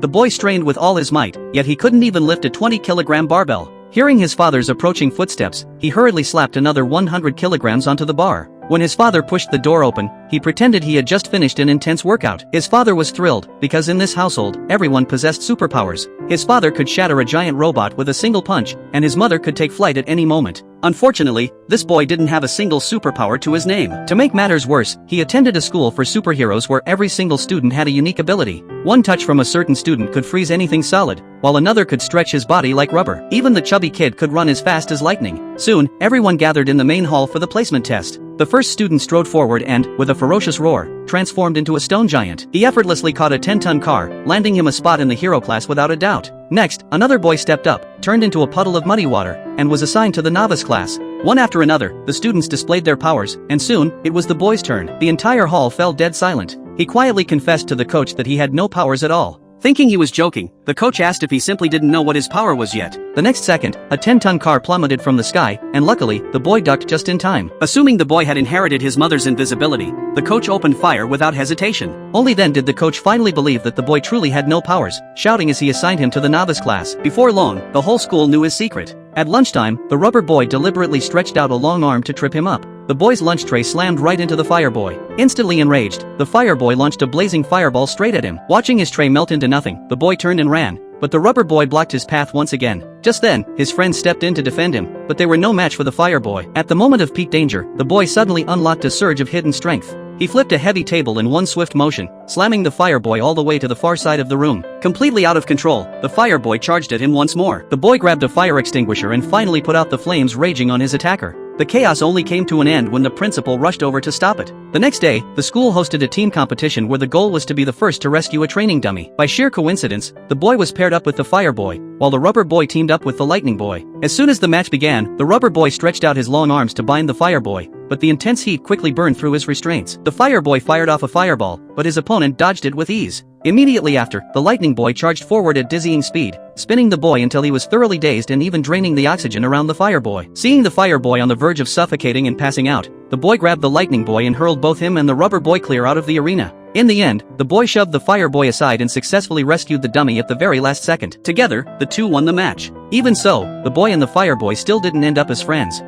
The boy strained with all his might, yet he couldn't even lift a 20-kilogram barbell. Hearing his father's approaching footsteps, he hurriedly slapped another 100 kilograms onto the bar. When his father pushed the door open, he pretended he had just finished an intense workout. His father was thrilled, because in this household, everyone possessed superpowers. His father could shatter a giant robot with a single punch, and his mother could take flight at any moment. Unfortunately, this boy didn't have a single superpower to his name. To make matters worse, he attended a school for superheroes where every single student had a unique ability. One touch from a certain student could freeze anything solid, while another could stretch his body like rubber. Even the chubby kid could run as fast as lightning. Soon, everyone gathered in the main hall for the placement test. The first student strode forward and, with a ferocious roar, transformed into a stone giant. He effortlessly caught a 10-ton car, landing him a spot in the hero class without a doubt. Next, another boy stepped up, turned into a puddle of muddy water, and was assigned to the novice class. One after another, the students displayed their powers, and soon, it was the boy's turn. The entire hall fell dead silent. He quietly confessed to the coach that he had no powers at all. Thinking he was joking, the coach asked if he simply didn't know what his power was yet. The next second, a 10-ton car plummeted from the sky, and luckily, the boy ducked just in time. Assuming the boy had inherited his mother's invisibility, the coach opened fire without hesitation. Only then did the coach finally believe that the boy truly had no powers, shouting as he assigned him to the novice class. Before long, the whole school knew his secret. At lunchtime, the rubber boy deliberately stretched out a long arm to trip him up. The boy's lunch tray slammed right into the fire boy. Instantly enraged, the fire boy launched a blazing fireball straight at him. Watching his tray melt into nothing, the boy turned and ran, but the rubber boy blocked his path once again. Just then, his friends stepped in to defend him, but they were no match for the fire boy. At the moment of peak danger, the boy suddenly unlocked a surge of hidden strength. He flipped a heavy table in one swift motion, slamming the fire boy all the way to the far side of the room. Completely out of control, the fire boy charged at him once more. The boy grabbed a fire extinguisher and finally put out the flames raging on his attacker. The chaos only came to an end when the principal rushed over to stop it. The next day, the school hosted a team competition where the goal was to be the first to rescue a training dummy. By sheer coincidence, the boy was paired up with the fire boy, while the rubber boy teamed up with the lightning boy. As soon as the match began, the rubber boy stretched out his long arms to bind the fire boy, but the intense heat quickly burned through his restraints. The fire boy fired off a fireball, but his opponent dodged it with ease. Immediately after, the lightning boy charged forward at dizzying speed, spinning the boy until he was thoroughly dazed and even draining the oxygen around the fire boy. Seeing the fire boy on the verge of suffocating and passing out, the boy grabbed the lightning boy and hurled both him and the rubber boy clear out of the arena. In the end, the boy shoved the fire boy aside and successfully rescued the dummy at the very last second. Together, the two won the match. Even so, the boy and the fire boy still didn't end up as friends.